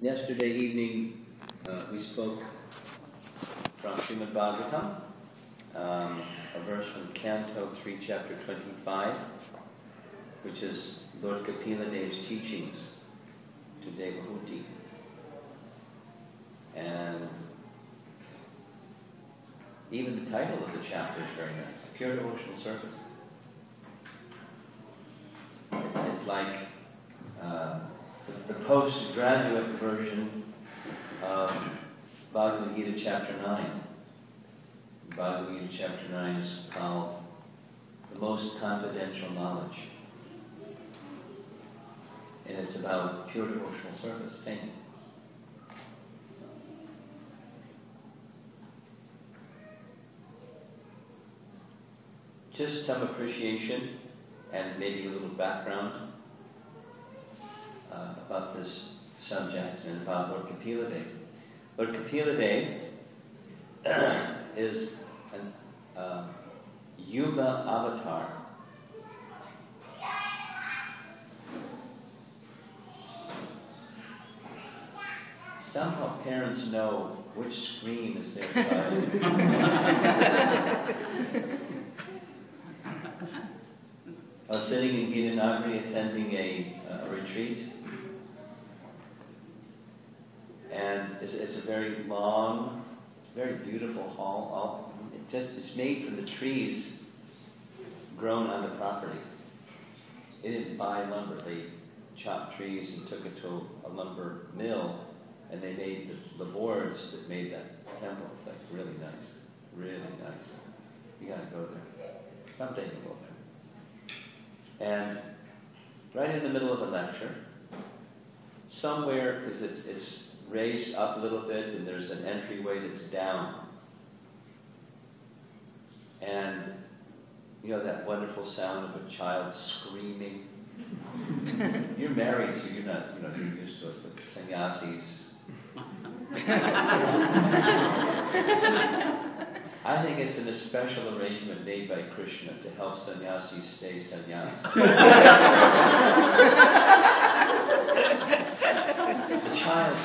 Yesterday evening, we spoke from Srimad Bhagavatam, a verse from Canto 3, chapter 25, which is Lord Kapila Dev's teachings to Devahuti. And even the title of the chapter is very nice, Pure Devotional Service. It's like the postgraduate version of Bhagavad Gita chapter 9. Bhagavad Gita chapter 9 is called the most confidential knowledge. And it's about pure devotional service, same. Just some appreciation and maybe a little background about this subject and about Lord Kapila Dev. Lord Kapila Dev is an Yuga avatar. Somehow parents know which scream is their child. I was sitting in Gitanagari attending a retreat, and it's a very long, very beautiful hall. It's made from the trees grown on the property. They didn't buy lumber. They chopped trees and took it to a lumber mill, and they made the boards that made that temple. It's like really nice, really nice. You gotta go there. Someday you go there. And right in the middle of a lecture, somewhere, because it's raised up a little bit and there's an entryway that's down. And you know that wonderful sound of a child screaming? You're married, so you're not, you're used to it, but the sannyasis. I think it's an especial arrangement made by Krishna to help sannyasis stay sannyasis. The child,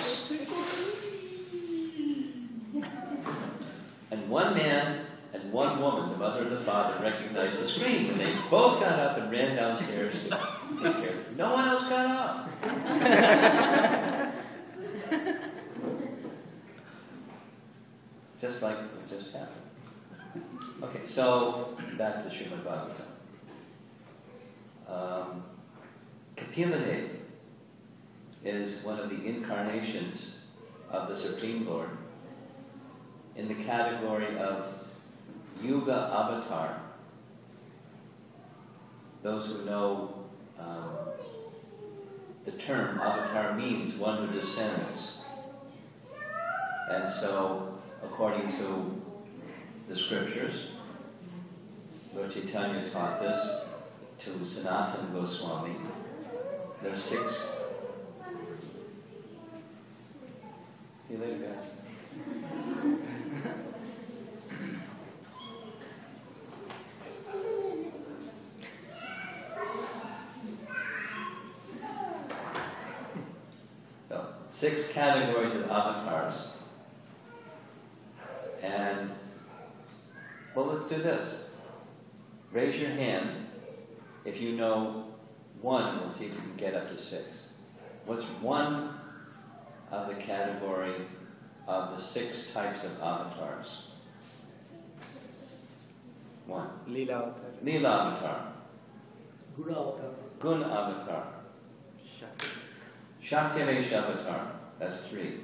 and one man and one woman, the mother and the father, recognized the scream, and they both got up and ran downstairs to take care of it. No one else got up. Just like it just happened. Okay, so back to Srimad Bhagavatam. Kapila Dev is one of the incarnations of the Supreme Lord in the category of Yuga Avatar. Those who know the term avatar means one who descends. And so, according to the scriptures, Lord Chaitanya taught this to Sanatana Goswami. There are 6. See you later, guys. So, 6 categories of avatars. And, well, let's do this. Raise your hand if you know one. We'll see if you can get up to 6. What's one of the category of the 6 types of avatars? 1. Leela avatar. Leela avatar. Guna avatar. Gun avatar. Shakti-Avesh avatar. That's 3.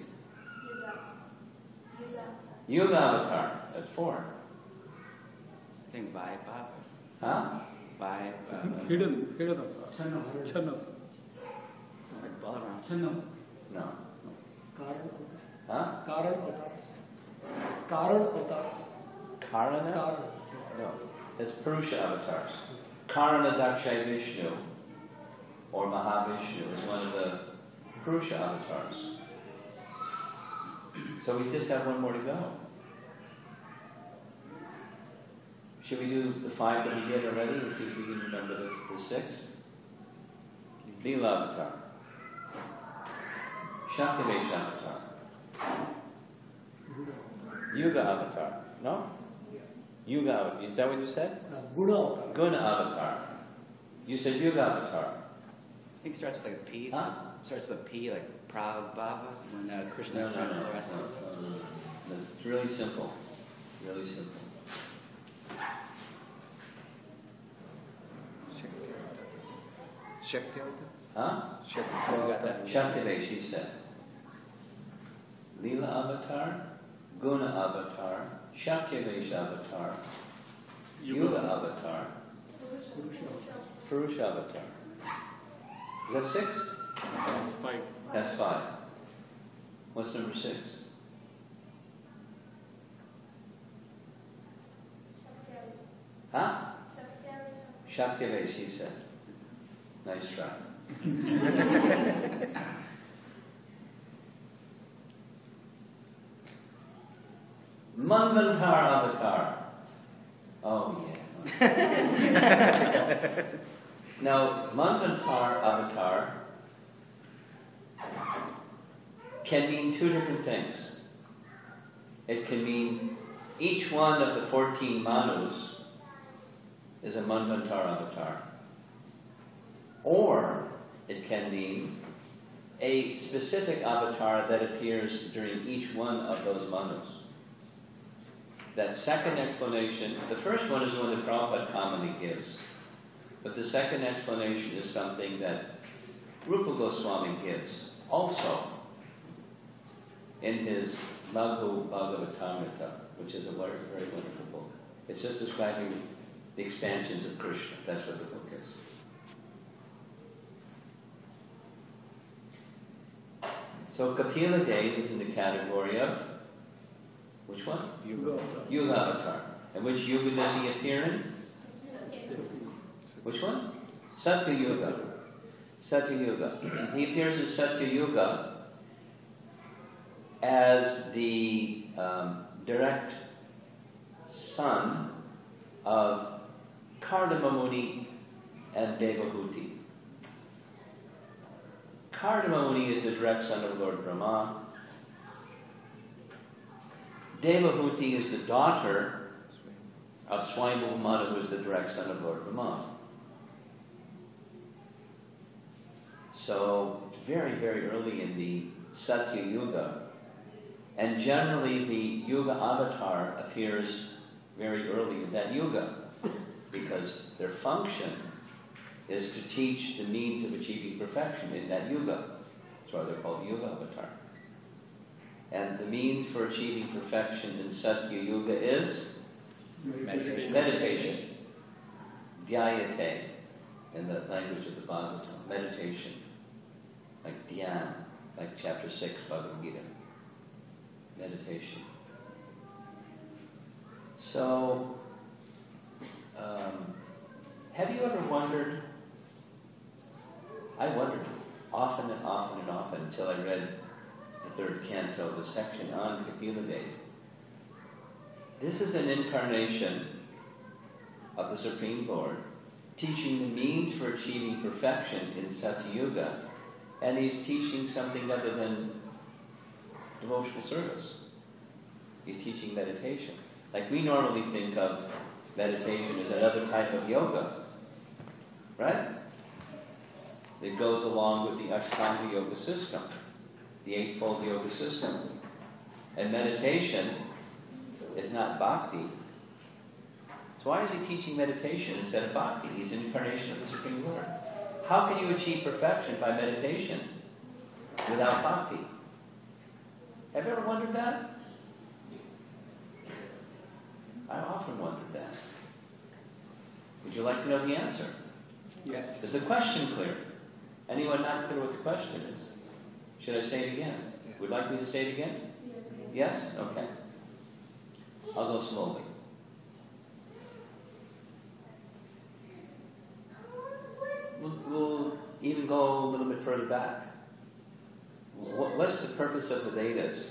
Yuga avatar. That's 4. I think Vibe. Huh? Vibe. Hidden avatar. Channa. Balaram. Channa. No. Karan. Huh? Karan avatars. Karan avatars. Karana? Karan. No. It's Purusha avatars. Karana Dakshay Vishnu, or Mahavishnu, is one of the Purusha avatars. So we just have one more to go. Should we do the 5 that we did already and see if we can remember the 6th? Leela avatar. Shaktivesha avatar. Yuga avatar. No? Yuga avatar. Is that what you said? Guna avatar. Guna avatar. You said Yuga avatar. I think it starts with like a P. Huh? Starts with a P, like Prabhava, when Krishna No, is no, trying no, to no, arrest him. no. It's really simple. Really simple. Shakti avatar? Huh? Shakti You got that? Shaktivesh, she said. Leela avatar, Guna avatar, Shaktivesh avatar, Yuga avatar, Purusha avatar. Is that 6? That's 5. That's 5. What's number 6? Huh? Shaktivesh, she said. Nice try. Manvantar avatar. Oh yeah. Now, Manvantar avatar can mean 2 different things. It can mean each one of the 14 manus is a Manvantar avatar. Or it can mean a specific avatar that appears during each one of those manus. That second explanation, the first one is the one that Prabhupada commonly gives, but the second explanation is something that Rupa Goswami gives also in his Madhu Bhagavatamrita, which is a very, very wonderful book. It's just describing the expansions of Krishna. That's what the book is. So Kapila Dev is in the category of which one? Yuga. Yuga avatar. And which yuga does he appear in? Which one? Satya Yuga. Satya Yuga. He appears in Satya Yuga as the direct son of Kardama Muni and Devahuti. Kardama Muni is the direct son of Lord Brahma. Devahuti is the daughter of Swayambhu Manu, who is the direct son of Lord Brahma. So, it's very, very early in the Satya Yuga. And generally the Yuga avatar appears very early in that Yuga, because their function is to teach the means of achieving perfection in that Yuga. That's why they're called Yuga avatar. And the means for achieving perfection in Satya Yuga is meditation. Dhyayate, in the language of the Bhagavatam. Meditation. Like dhyan, like chapter 6, Bhagavad Gita. Meditation. So, have you ever wondered? I wondered often and often and often until I read the 3rd canto, the section on Kapila Dev. This is an incarnation of the Supreme Lord, teaching the means for achieving perfection in Satya Yuga, and he's teaching something other than devotional service. He's teaching meditation. Like we normally think of meditation as another type of yoga, right? It goes along with the Ashtanga yoga system, the eightfold yoga system. And meditation is not bhakti. So why is he teaching meditation instead of bhakti? He's an incarnation of the Supreme Lord. How can you achieve perfection by meditation without bhakti? Have you ever wondered that? I often wondered that. Would you like to know the answer? Yes. Is the question clear? Anyone not clear what the question is? Should I say it again? Would you like me to say it again? Yes? Okay. I'll go slowly. We'll even go a little bit further back. What's the purpose of the Vedas?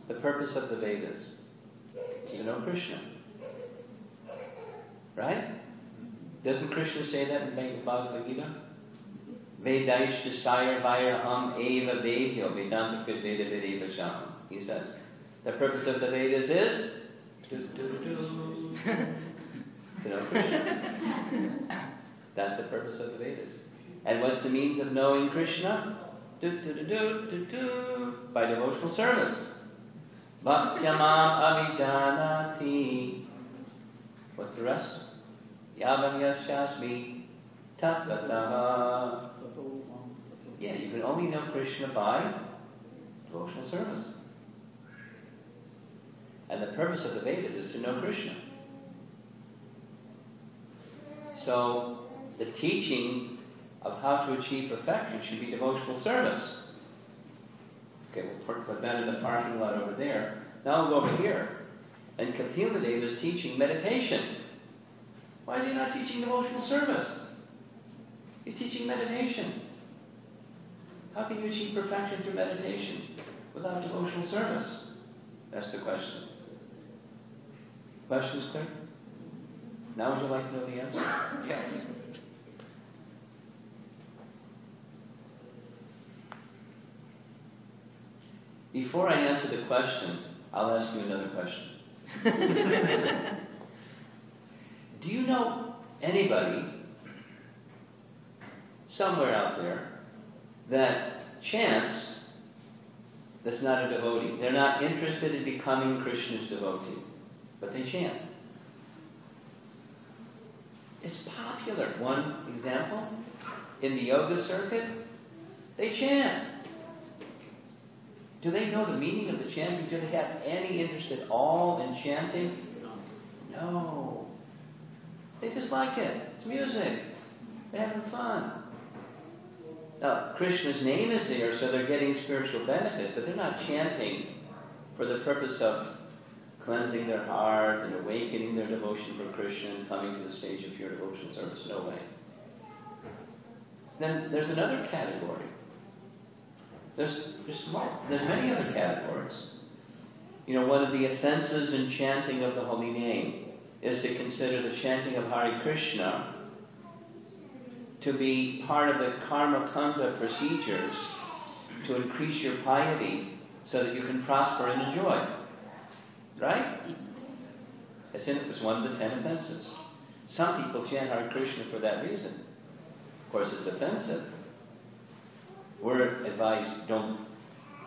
The purpose of the Vedas is to know Krishna. Right? Doesn't Krishna say that in the Bhagavad Gita? Vedaishta Sayar Vairaham Eva Vedyo Vedanta Krit Veda Vedeva Sham. He says, the purpose of the Vedas is to know Krishna. That's the purpose of the Vedas. And what's the means of knowing Krishna? By devotional service. Bhaktyamam avijanati. What's the rest? Yavam yasyasmi tatvataha. Yeah, you can only know Krishna by devotional service. And the purpose of the Vedas is to know Krishna. So, the teaching of how to achieve perfection should be devotional service. Okay, we'll put that in the parking lot over there. Now we'll go over here. And Kapila Deva is teaching meditation. Why is he not teaching devotional service? He's teaching meditation. How can you achieve perfection through meditation without devotional service? That's the question. Questions clear? Now would you like to know the answer? Yes. Before I answer the question, I'll ask you another question. Do you know anybody somewhere out there that chants that's not a devotee? They're not interested in becoming Krishna's devotee, but they chant. It's popular. One example, in the yoga circuit, they chant. Do they know the meaning of the chanting? Do they have any interest at all in chanting? No. They just like it. It's music. They're having fun. Now, Krishna's name is there, so they're getting spiritual benefit, but they're not chanting for the purpose of cleansing their heart and awakening their devotion for Krishna and coming to the stage of pure devotional service. No way. Then there's another category. There's many other categories. You know, one of the offenses in chanting of the holy name is to consider the chanting of Hare Krishna to be part of the karma kanda procedures to increase your piety so that you can prosper and enjoy. Right? As in, it was one of the 10 offenses. Some people chant Hare Krishna for that reason. Of course, it's offensive. We're advised, don't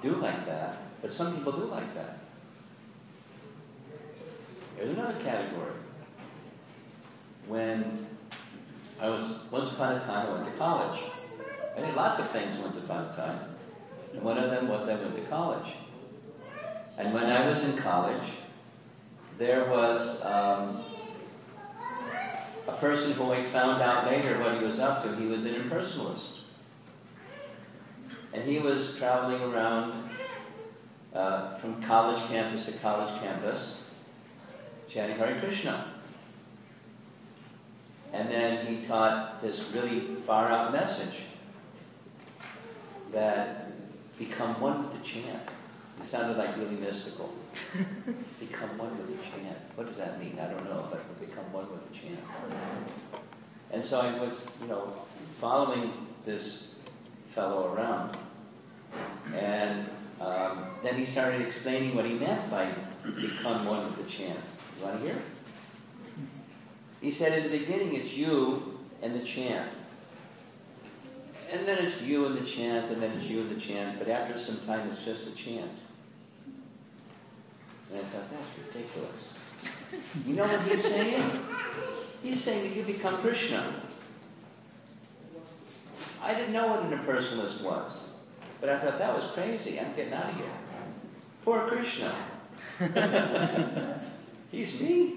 do like that, but some people do like that. There's another category. Once upon a time, I went to college. I did lots of things once upon a time. And one of them was I went to college. And when I was in college, there was a person who I found out later what he was up to. He was an impersonalist. And he was traveling around from college campus to college campus, chanting Hare Krishna. And then he taught this really far-out message that become one with the chant. It sounded like really mystical. Become one with the chant. What does that mean? I don't know, but become one with the chant. And so I was, following this fellow around. And then he started explaining what he meant by become one with the chant. You want to hear? He said in the beginning it's you and the chant. And then it's you and the chant, and then it's you and the chant, but after some time it's just a chant. And I thought, that's ridiculous. You know what he's saying? He's saying that you become Krishna. I didn't know what an impersonalist was, but I thought that was crazy. I'm getting out of here. Poor Krishna. He's me.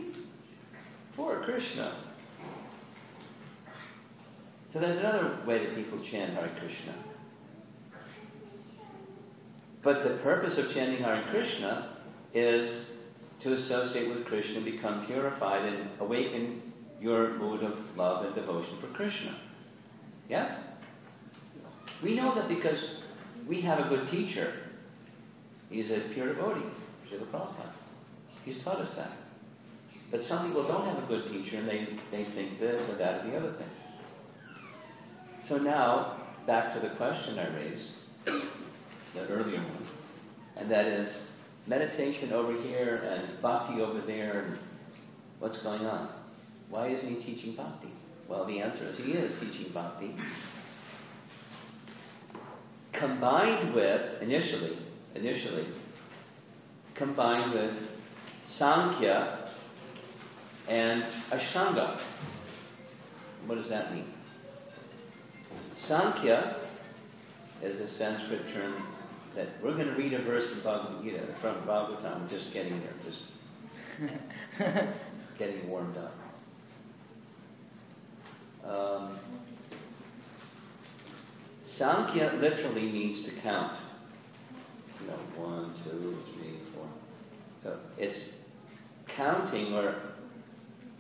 Poor Krishna. So there's another way that people chant Hare Krishna. But the purpose of chanting Hare Krishna is to associate with Krishna, become purified, and awaken your mood of love and devotion for Krishna. Yes? We know that because we have a good teacher. He's a pure devotee, Srila Prabhupada. He's taught us that. But some people don't have a good teacher, and they think this or that or the other thing. So now, back to the question I raised, the earlier one, and that is meditation over here and bhakti over there, and what's going on? Why isn't he teaching bhakti? Well, the answer is he is teaching bhakti. Combined with, initially, combined with Sankhya and Ashtanga. What does that mean? Sankhya is a Sanskrit term that we're going to read a verse from Bhagavatam. I'm just getting there, just getting warmed up. Sankhya literally means to count. 1, 2, 3, 4. So it's counting or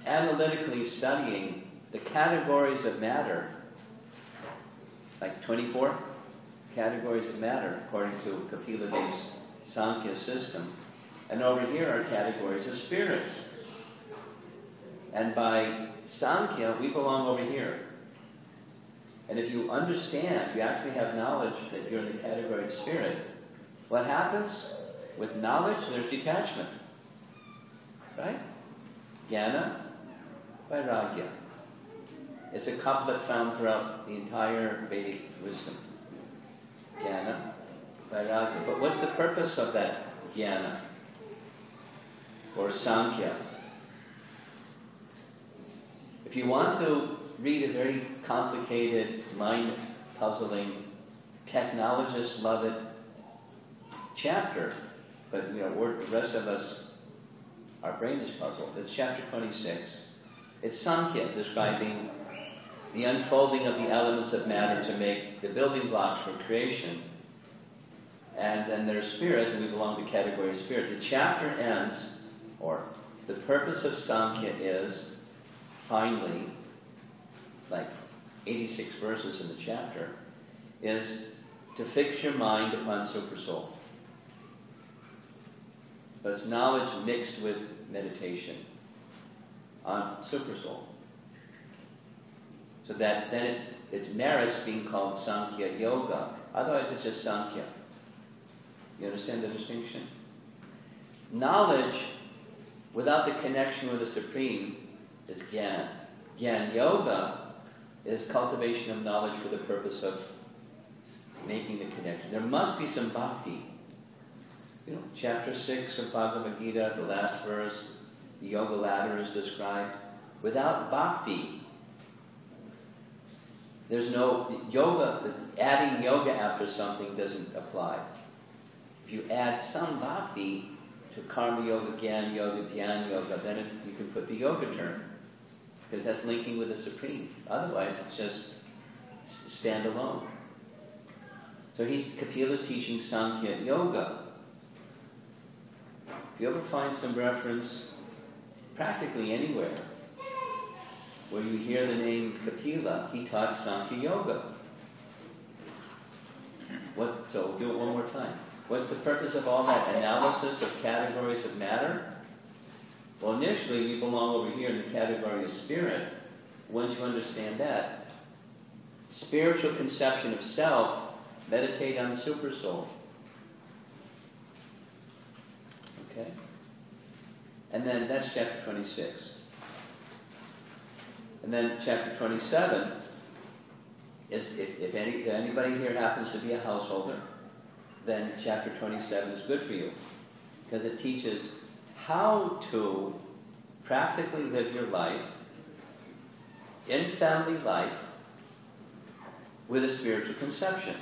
analytically studying the categories of matter, like 24 categories of matter according to Kapila Dev's Sankhya system. And over here are categories of spirit. And by Sankhya, we belong over here. And if you understand, you actually have knowledge that you're in the category of spirit, what happens? With knowledge, there's detachment. Right? Jnana, Vairagya. It's a couplet found throughout the entire Vedic wisdom. Jnana, Vairagya. But what's the purpose of that jnana? Or Sankhya? If you want to read a very complicated, mind-puzzling, technologists love it chapter, but the rest of us, our brain is puzzled. It's chapter 26. It's Sankhya describing the unfolding of the elements of matter to make the building blocks for creation. And then there's spirit, and we belong to the category of spirit. The chapter ends, or the purpose of Sankhya is, finally, like 86 verses in the chapter, is to fix your mind upon Supersoul. But it's knowledge mixed with meditation on Supersoul. So that then it merits being called Sankhya Yoga. Otherwise it's just Sankhya. You understand the distinction? Knowledge without the connection with the Supreme is Gyan. Gyan Yoga is cultivation of knowledge for the purpose of making the connection. There must be some bhakti. Chapter 6 of Bhagavad Gita, the last verse, the yoga ladder is described. Without bhakti, there's no yoga. Adding yoga after something doesn't apply. If you add some bhakti to karma yoga, jnana yoga, dhyana yoga, then you can put the yoga term, because that's linking with the Supreme. Otherwise, it's just standalone. So Kapila's teaching Sankhya Yoga. If you ever find some reference, practically anywhere, where you hear the name Kapila, he taught Sankhya Yoga. So do it one more time. What's the purpose of all that analysis of categories of matter? Well, initially we belong over here in the category of spirit. Once you understand that, spiritual conception of self, meditate on Supersoul. Okay? And then that's chapter 26. And then chapter 27 is, if anybody here happens to be a householder, then chapter 27 is good for you. Because it teaches how to practically live your life in family life with a spiritual conception.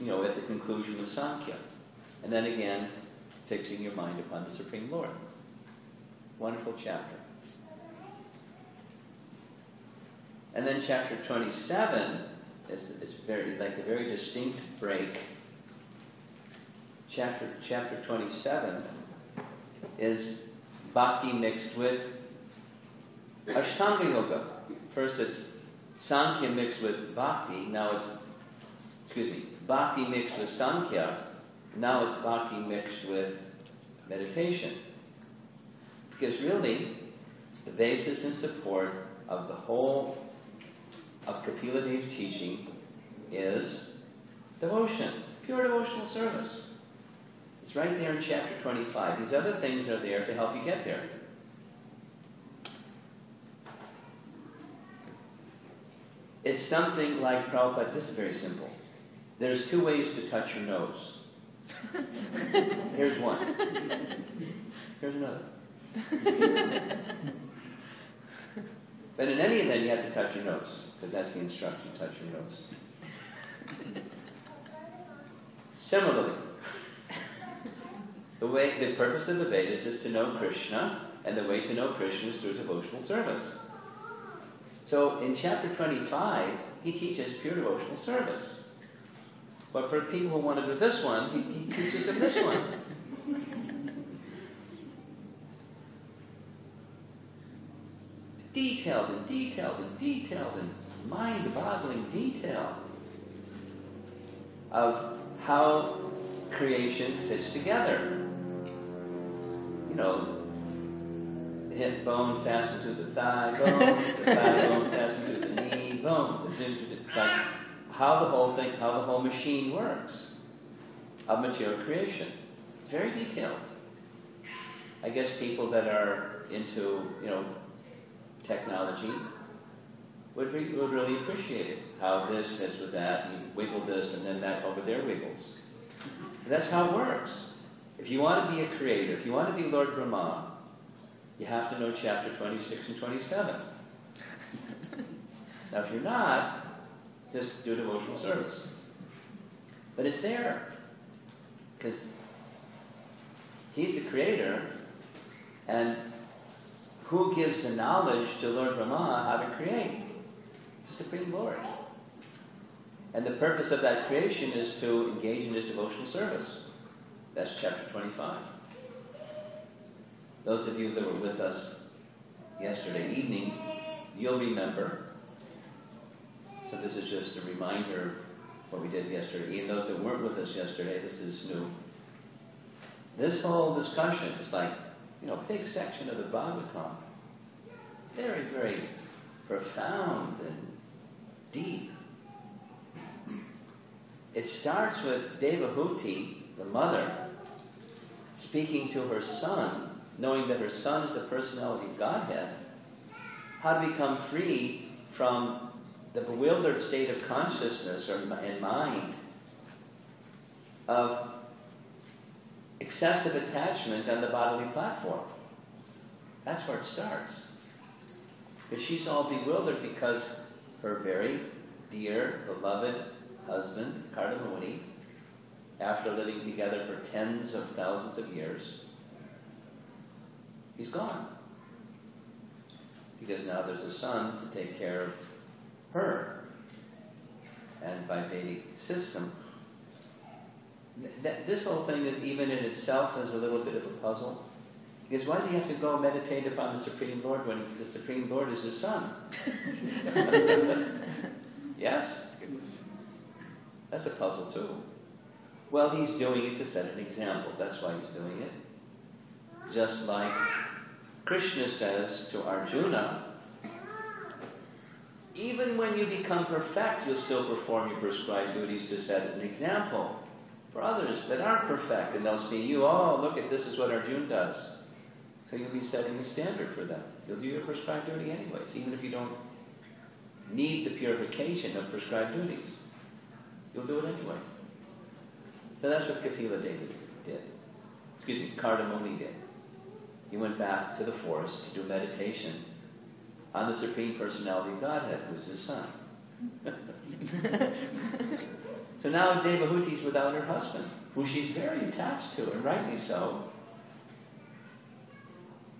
At the conclusion of Sankhya. And then again, fixing your mind upon the Supreme Lord. Wonderful chapter. And then chapter 27 is very like a very distinct break. Chapter 27 is bhakti mixed with Ashtanga Yoga. First it's Sankhya mixed with bhakti. Now it's, bhakti mixed with Sankhya. Now it's bhakti mixed with meditation. Because really, the basis and support of the whole of Kapila Dev's teaching is devotion, pure devotional service. It's right there in chapter 25. These other things are there to help you get there. It's something like Prabhupada, this is very simple. There's 2 ways to touch your nose. Here's one. Here's another. But in any event, you have to touch your nose, because that's the instruction, touch your nose. Similarly, the purpose of the Vedas is to know Krishna, and the way to know Krishna is through devotional service. So in chapter 25, he teaches pure devotional service. But for people who want to do this one, he teaches them this one. Detailed and mind-boggling detail of how creation fits together. You know, the hip bone fastened to the thigh bone, the thigh bone fastened to the knee bone. It's like how the whole machine works of material creation. It's very detailed. I guess people that are into, technology would really appreciate it. How this fits with that, and you wiggle this, and then that over there wiggles. And that's how it works. If you want to be a creator, if you want to be Lord Brahma, you have to know chapter 26 and 27. Now, if you're not, just do devotional service. But it's there, because he's the creator, and who gives the knowledge to Lord Brahma how to create? It's the Supreme Lord. And the purpose of that creation is to engage in his devotional service. That's chapter 25. Those of you that were with us yesterday evening, you'll remember. So this is just a reminder of what we did yesterday. Even those that weren't with us yesterday, this is new. This whole discussion is like, big section of the Bhagavatam. Very, very profound and deep. It starts with Devahuti, the mother, speaking to her son, knowing that her son is the personality of Godhead, how to become free from the bewildered state of consciousness and mind of excessive attachment on the bodily platform. That's where it starts. But she's all bewildered because her very dear, beloved husband, Kardamuni, after living together for tens of thousands of years, he's gone. Because now there's a son to take care of her. And by Vedic system, this whole thing is even in itself is a little bit of a puzzle. Because why does he have to go meditate upon the Supreme Lord when the Supreme Lord is his son? Yes? That's a puzzle too. Well, he's doing it to set an example. That's why he's doing it. Just like Krishna says to Arjuna, even when you become perfect, you'll still perform your prescribed duties to set an example for others that aren't perfect. And they'll see you, look at this is what Arjuna does. So you'll be setting a standard for them. You'll do your prescribed duty anyways, even if you don't need the purification of prescribed duties. You'll do it anyway. So that's what Kapila Deva did. Kardamuni did. He went back to the forest to do meditation on the Supreme Personality of Godhead, who's his son. So now Devahuti's without her husband, who she's very attached to, and rightly so.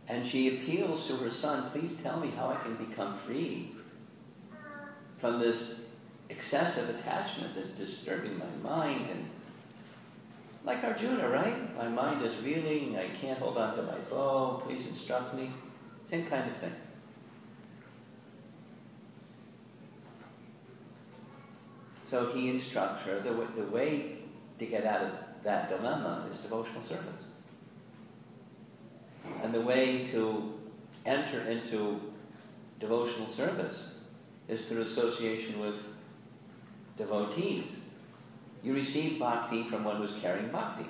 And she appeals to her son, please tell me how I can become free from this excessive attachment that's disturbing my mind. And like Arjuna, right? My mind is reeling, I can't hold on to my bow, please instruct me. Same kind of thing. So he instructs her, the way to get out of that dilemma is devotional service. And the way to enter into devotional service is through association with devotees. You receive bhakti from one who's carrying bhakti.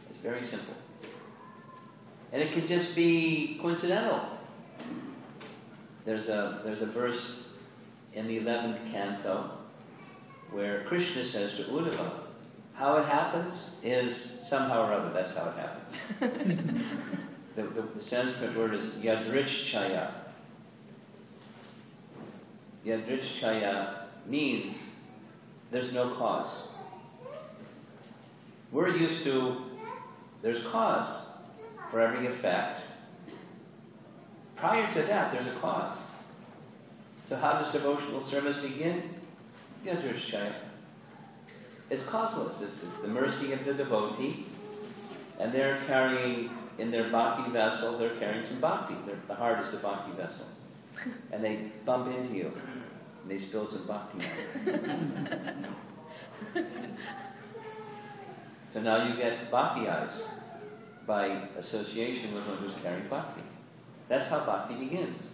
It's very simple. And it can just be coincidental. There's a verse in the 11th canto where Krishna says to Uddhava, how it happens is somehow or other, that's how it happens. the Sanskrit word is yadrichchaya. Yadrichchaya means there's no cause. We're used to, there's cause for every effect. Prior to that, there's a cause. So how does devotional service begin? Yadrichchaya. It's causeless. This is the mercy of the devotee, and they're carrying, in their bhakti vessel, they're carrying some bhakti. The heart is the bhakti vessel. And they bump into you, and they spill some bhakti on you. So now you get bhakti eyes by association with one who's carrying bhakti. That's how bhakti begins.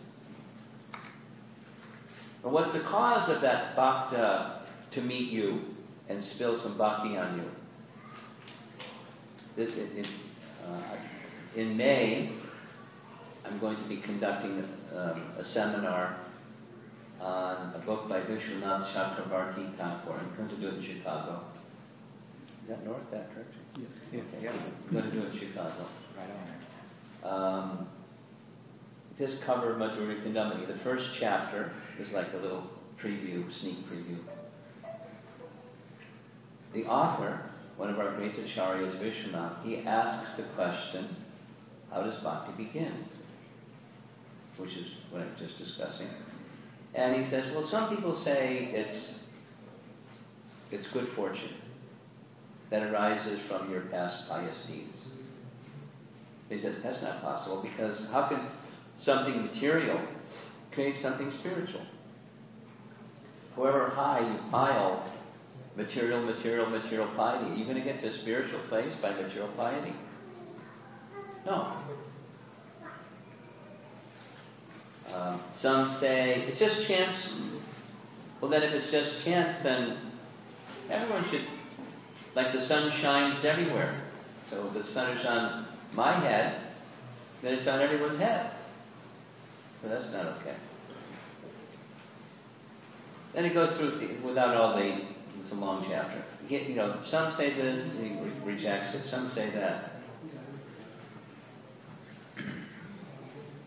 But what's the cause of that bhakta to meet you and spill some bhakti on you? In May, I'm going to be conducting a seminar on a book by Vishwanath Chakravarti Thakur. I'm going to do it in Chicago. Is that north, that direction? Yes. Yeah. I'm going to do it in Chicago. Right on. Just cover Madhurya Kandamani. The first chapter is like a little preview, sneak preview. The author, one of our great acharyas, Vishwanath, he asks the question, how does bhakti begin? Which is what I'm just discussing. And he says, well, some people say it's good fortune that arises from your past pious deeds. He says, that's not possible, because how can something material create something spiritual? However high you pile material piety, you're going to get to a spiritual place by material piety? No. Some say, it's just chance. Well, then if it's just chance, then everyone should, like the sun shines everywhere. So if the sun is on my head, then it's on everyone's head. So that's not okay. Then it goes through, without all the, it's a long chapter. Some say this, and he rejects it. Some say that.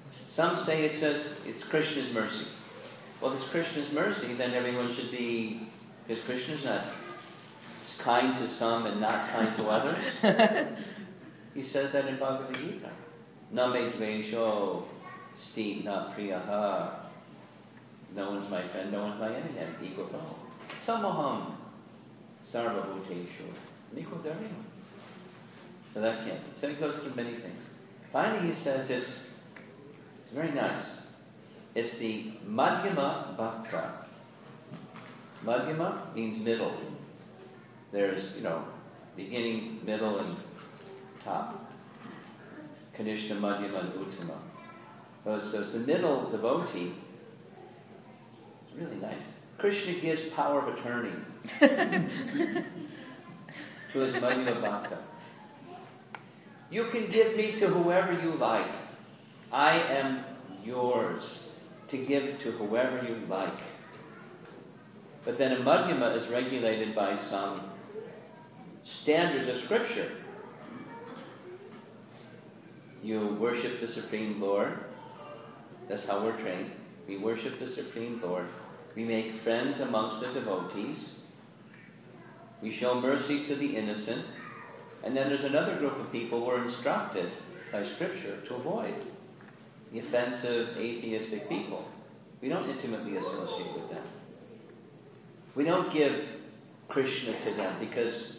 Some say it's Krishna's mercy. Well, if it's Krishna's mercy, then everyone should be, because Krishna's not kind to some and not kind to others. He says that in Bhagavad Gita. Na me dvesho sti na priyaha. No one's my friend, no one's my enemy. I'm equal to all. Samoham sarva bhuteshu nikodarima. So that can't be. So he goes through many things. Finally he says it's very nice. It's the Madhyama Bhakta. Madhyama means middle. There's, beginning, middle, and top. Kanishta, Madhyama, and Uttama. So it's the middle devotee. It's really nice. Krishna gives power of attorney to his Madhyama Bhakta. You can give me to whoever you like. I am yours to give to whoever you like. But then a Madhyama is regulated by some standards of Scripture. You worship the Supreme Lord. That's how we're trained. We worship the Supreme Lord. We make friends amongst the devotees. We show mercy to the innocent. And then there's another group of people we're instructed by Scripture to avoid. The offensive, atheistic people. We don't intimately associate with them. We don't give Krishna to them because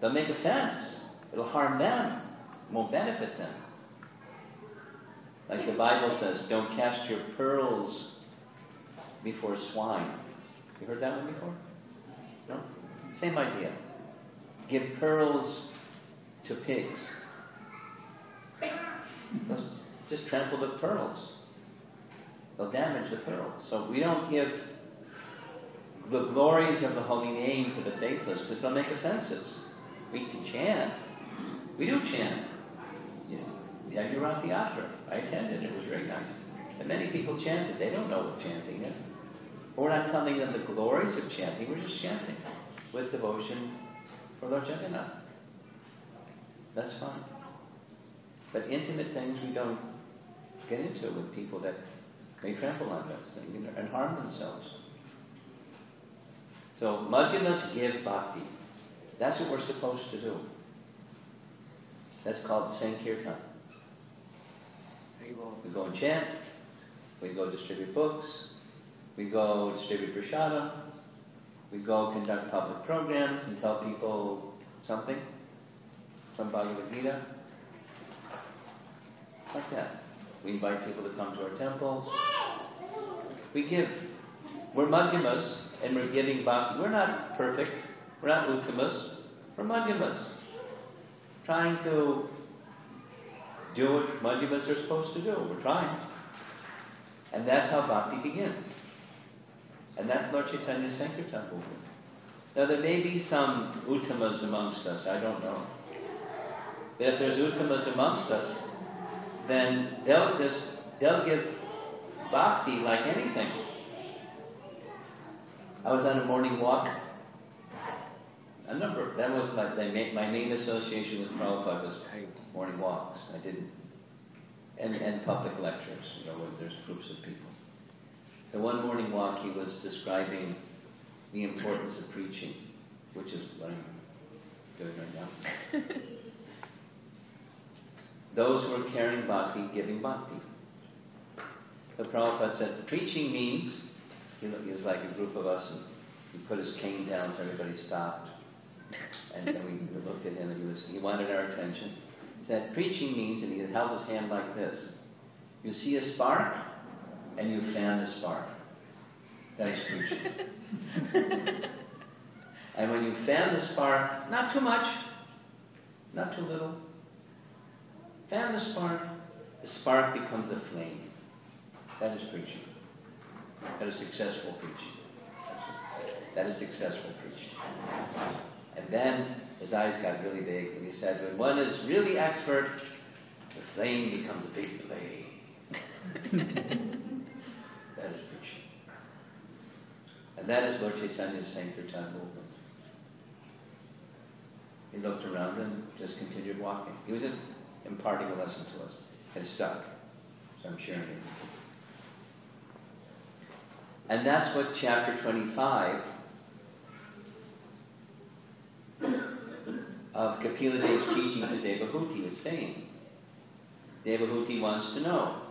they'll make offense. It'll harm them. It won't benefit them. Like the Bible says, don't cast your pearls before swine. You heard that one before? No? Same idea. Give pearls to pigs. Just trample the pearls. They'll damage the pearls. So we don't give the glories of the holy name to the faithless, because they'll make offenses. We can chant. We do chant. You know, we had your Rath Yatra. I attended. It was very nice. And many people chanted. They don't know what chanting is. But we're not telling them the glories of chanting. We're just chanting with devotion for Lord Jagannath. That's fine. But intimate things we don't get into with people that may trample on those things and harm themselves. So, Madhyamas give bhakti. That's what we're supposed to do. That's called Sankirtan. We go and chant. We go distribute books. We go distribute prashadam. We go conduct public programs and tell people something from Bhagavad Gita. Like that. We invite people to come to our temple. We give. We're Madhyamas and we're giving bhakti. We're not perfect. We're not Uttamas. We're Madhyamas. Trying to do what Madhyamas are supposed to do. We're trying. And that's how bhakti begins. And that's Lord Chaitanya's Sankirtan movement. Now there may be some Uttamas amongst us, I don't know. But if there's Uttamas amongst us, then they'll give bhakti like anything. I was on a morning walk. That was my main association with Prabhupada was morning walks. I didn't, and public lectures, you know, where there's groups of people. So one morning walk, he was describing the importance of preaching, which is what I'm doing right now. Those who are carrying bhakti, giving bhakti. So Prabhupada said, preaching means, he was like a group of us, and he put his cane down so everybody stopped. And then we looked at him, and he wanted our attention. He said, preaching means, and he held his hand like this. You see a spark, and you fan the spark. That is preaching. And when you fan the spark, not too much, not too little, fan the spark becomes a flame. That is preaching. That is successful preaching. That is successful preaching. And then his eyes got really big, and he said, when one is really expert, the flame becomes a big blaze. That is preaching. And that is Lord Chaitanya's Sankirtan movement. He looked around and just continued walking. He was just imparting a lesson to us. It stuck. So I'm sharing it. And that's what chapter 25 of Kapila Dev's teaching to Devahuti is saying. Devahuti wants to know,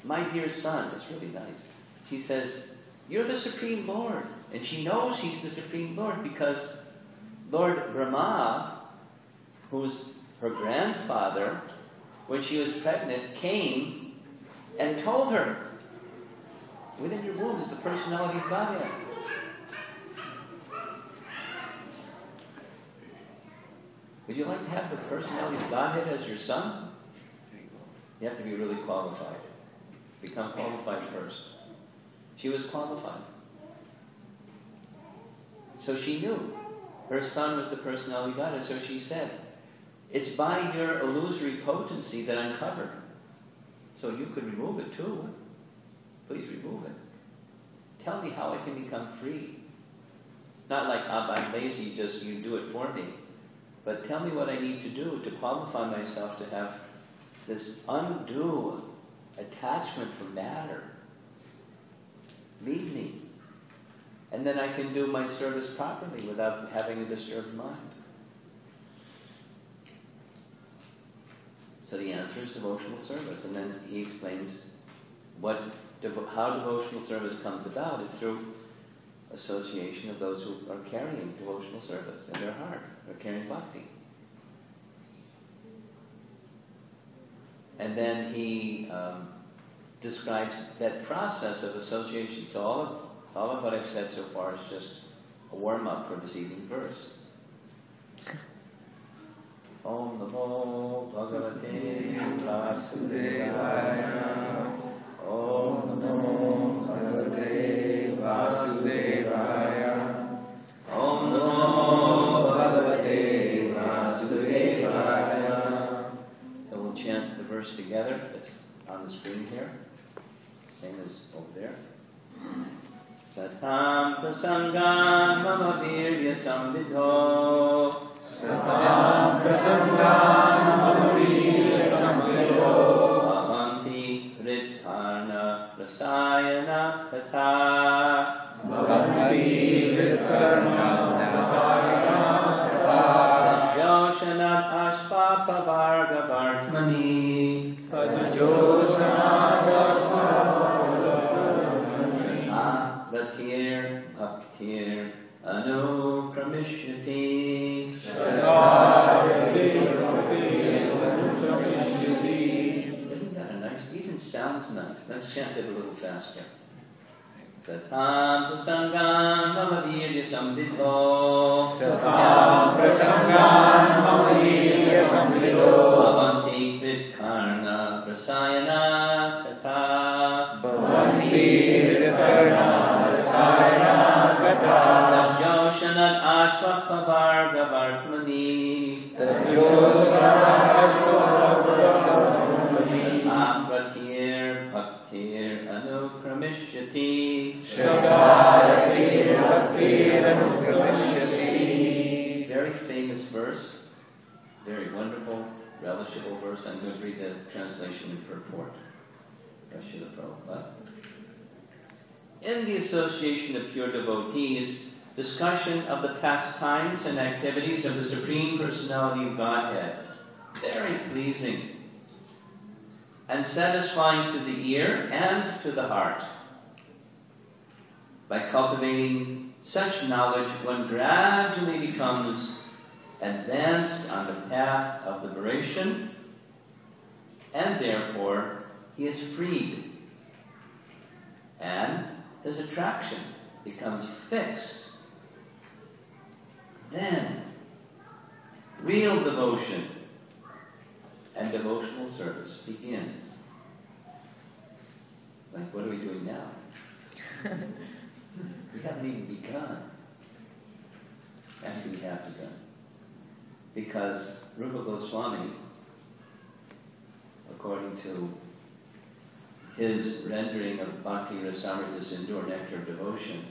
my dear son, it's really nice. She says, you're the Supreme Lord. And she knows he's the Supreme Lord because Lord Brahma, who's her grandfather, when she was pregnant, came and told her, within your womb is the personality of Godhead. Would you like to have the personality of Godhead as your son? You have to be really qualified. Become qualified first. She was qualified. So she knew her son was the personality of Godhead. So she said, it's by your illusory potency that I'm covered. So you could remove it too. Please remove it. Tell me how I can become free. Not like, I'm lazy, you do it for me. But tell me what I need to do to qualify myself to have this undue attachment for matter. Leave me. And then I can do my service properly without having a disturbed mind. So the answer is devotional service. And then he explains how devotional service comes about is through association of those who are carrying devotional service in their heart. They're carrying bhakti. And then he describes that process of association. So all of what I've said so far is just a warm-up for this evening verse. Om Namo Bhagavate Vasudevaya. Om Namo Bhagavate Vasudevaya. chant the verse together. It's on the screen here. Same as over there. Satam prasangam mama virya samvidho. Satam prasangam mama virya samvidho. Bhavanti ritkarna prasayana katha. Bhavanti ritkarna prasayana katha. Yoshanat ashpapa varga vartmani. Yoshanat ashpapa Ratir bhaktir anukramishati. Isn't that a nice, even sounds nice. Let's chant it a little faster. Satam prasangam mama virya samvidho. Satam prasangam mama virya samvidho. Bhavanti vidkarna prasayana katha. Bhavanti vidkarna prasayana katha. Yoshanat ashvapa varga vartmani. Yoshanat ashvapa vartmani. Apratir bhaktir anukramishati. Shakaratir bhaktir anukramishati. Very famous verse, very wonderful, relishable verse. I'm going to read the translation and purport. Srila Prabhupada. In the association of pure devotees, discussion of the pastimes and activities of the Supreme Personality of Godhead, very pleasing and satisfying to the ear and to the heart. By cultivating such knowledge, one gradually becomes advanced on the path of liberation, and therefore he is freed, and his attraction becomes fixed. Then, real devotion and devotional service begins. Like, what are we doing now? We haven't even begun. Actually, we have begun. Because Rupa Goswami, according to his rendering of Bhakti Rasamrita Sindhu, or Nectar of Devotion,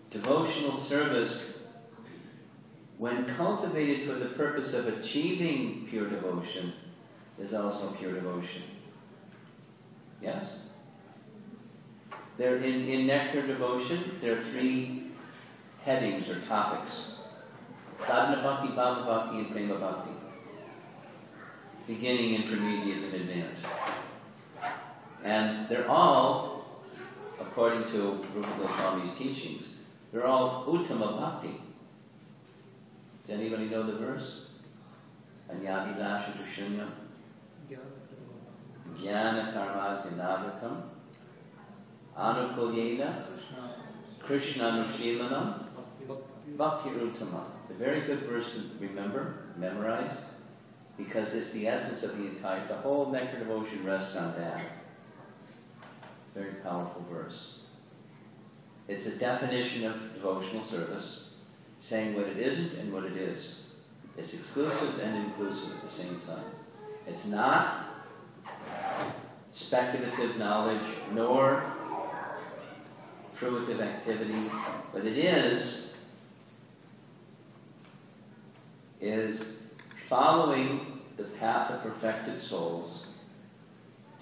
devotional service, when cultivated for the purpose of achieving pure devotion, is also pure devotion. Yes? There, in Nectar Devotion, there are 3 headings or topics. Sadhana Bhakti, Bhava Bhakti, and Prema Bhakti. Beginning, intermediate, and advanced. And they're all, according to Rupa Goswami's teachings, they're all Uttama Bhakti. Does anybody know the verse? Anyabhilasha Dushunyam Jnana Karma Navatam Anukulyena Krishna Nushilanam Bhakti Uttama. It's a very good verse to remember, memorize, because it's the essence of the whole Nectar Devotion rests on that. Very powerful verse. It's a definition of devotional service, saying what it isn't and what it is. It's exclusive and inclusive at the same time. It's not speculative knowledge nor fruitive activity, but it is following the path of perfected souls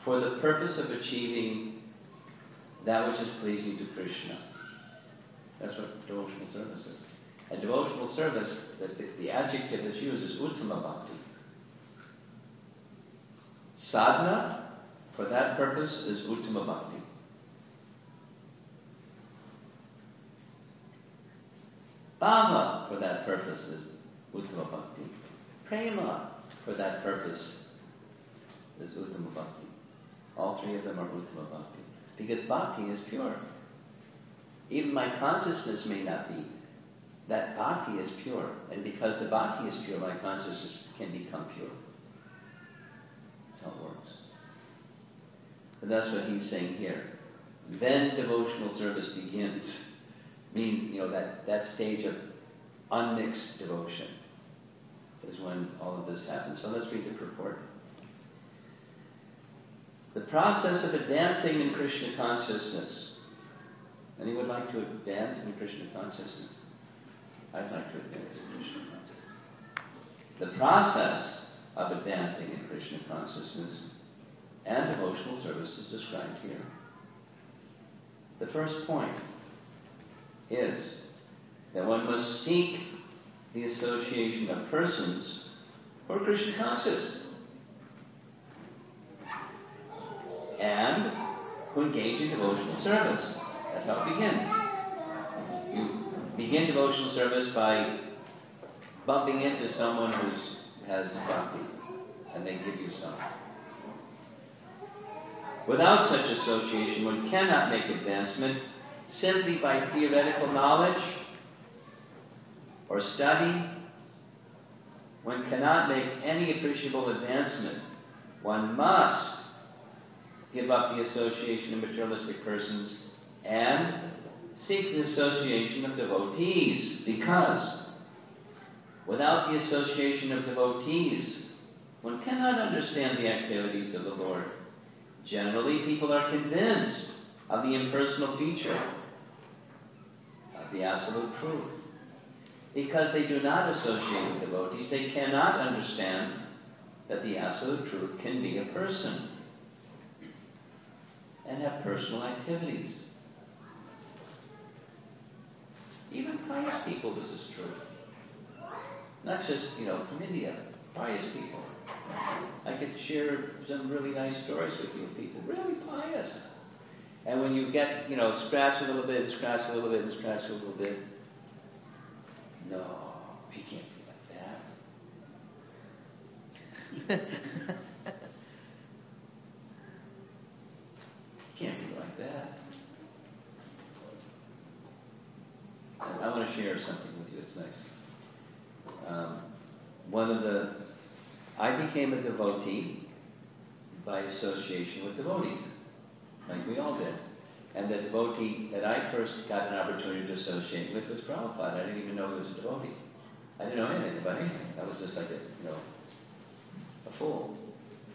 for the purpose of achieving that which is pleasing to Krishna. That's what devotional service is. And devotional service, the adjective that's used is Uttama Bhakti. Sadhana, for that purpose, is Uttama Bhakti. Bhava, for that purpose, is Uttama Bhakti. Prema, for that purpose, is Uttama Bhakti. All 3 of them are Uttama Bhakti. Because Bhakti is pure. Even my consciousness may not be. That Bhakti is pure. And because the Bhakti is pure, my consciousness can become pure. That's how it works. And that's what he's saying here. Then devotional service begins. Means, that stage of unmixed devotion is when all of this happens. So let's read the purport. The process of advancing in Krishna consciousness. Anyone like to advance in Krishna consciousness? I'd like to advance in Krishna consciousness. The process of advancing in Krishna consciousness and devotional service is described here. The first point is that one must seek the association of persons who are Krishna conscious and who engage in devotional service. That's how it begins. You begin devotional service by bumping into someone who has bhakti, and they give you some. Without such association, one cannot make advancement simply by theoretical knowledge or study. One cannot make any appreciable advancement. One must give up the association of materialistic persons and seek the association of devotees, because without the association of devotees, one cannot understand the activities of the Lord. Generally, people are convinced of the impersonal feature of the absolute truth. Because they do not associate with devotees, they cannot understand that the absolute truth can be a person and have personal activities. Even pious people, this is true. Not just, from India, pious people. I could share some really nice stories with you of people, really pious. And when you get, scratch a little bit, and scratch a little bit, and scratch a little bit, no, he can't be like that. He can't be like that. I want to share something with you, it's nice. I became a devotee by association with devotees, like we all did. And the devotee that I first got an opportunity to associate with was Prabhupada. I didn't even know he was a devotee. I didn't know anything about anything. I was just like a fool,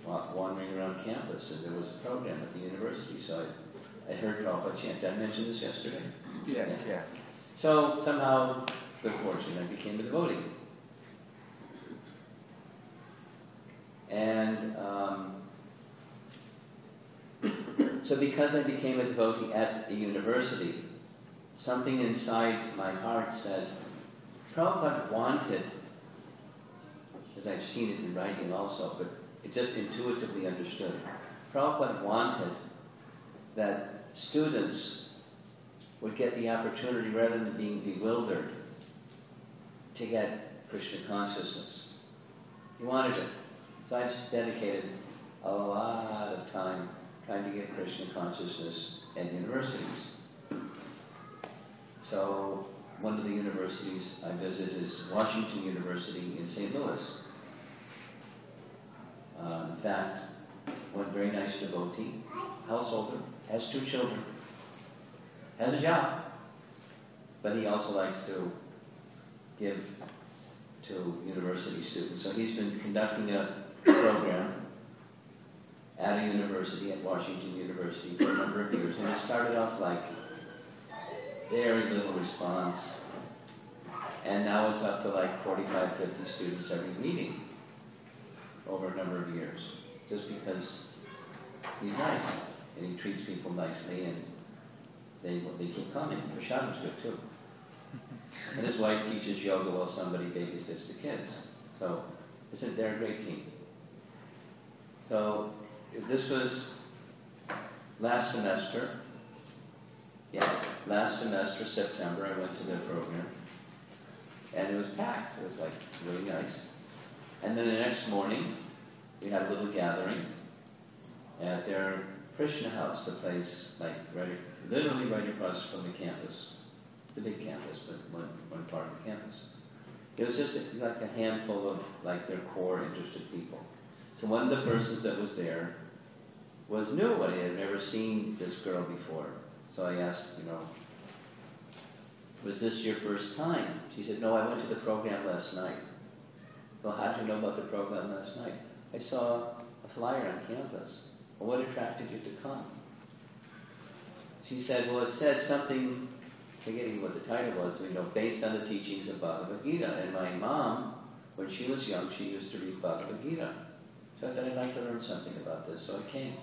wandering around campus, and there was a program at the university, so I heard Prabhupada chant. Did I mention this yesterday? Yes. Yeah. So somehow, good fortune, I became a devotee. And so because I became a devotee at a university, something inside my heart said, Prabhupada wanted, as I've seen it in writing also, but it just intuitively understood, Prabhupada wanted that students would get the opportunity, rather than being bewildered, to get Krishna consciousness. He wanted it. So I've dedicated a lot of time trying to get Krishna consciousness at universities. So one of the universities I visit is Washington University in St. Louis. In fact, one very nice devotee, householder, has 2 children, has a job, but he also likes to give to university students. So he's been conducting a program at a university, at Washington University, for a number of years, and it started off like very little response, and now it's up to like 45, 50 students every meeting over a number of years, just because he's nice, and he treats people nicely, and they keep coming. Prashadam's good too. And his wife teaches yoga while somebody babysits the kids. So they're a great team. So this was last semester, September, I went to their program, and it was packed. It was like really nice. And then the next morning, we had a little gathering at their Krishna house, the place literally right across from the campus. It's a big campus, but one part of the campus. It was just like a handful of their core interested people. So one of the persons that was there was new. I had never seen this girl before. So I asked, was this your first time? She said, no, I went to the program last night. Well, how did you know about the program last night? I saw a flyer on campus. Well, what attracted you to come? She said, well, it said something, forgetting what the title was, based on the teachings of Bhagavad Gita. And my mom, when she was young, she used to read Bhagavad Gita. So I thought I'd like to learn something about this, so I came.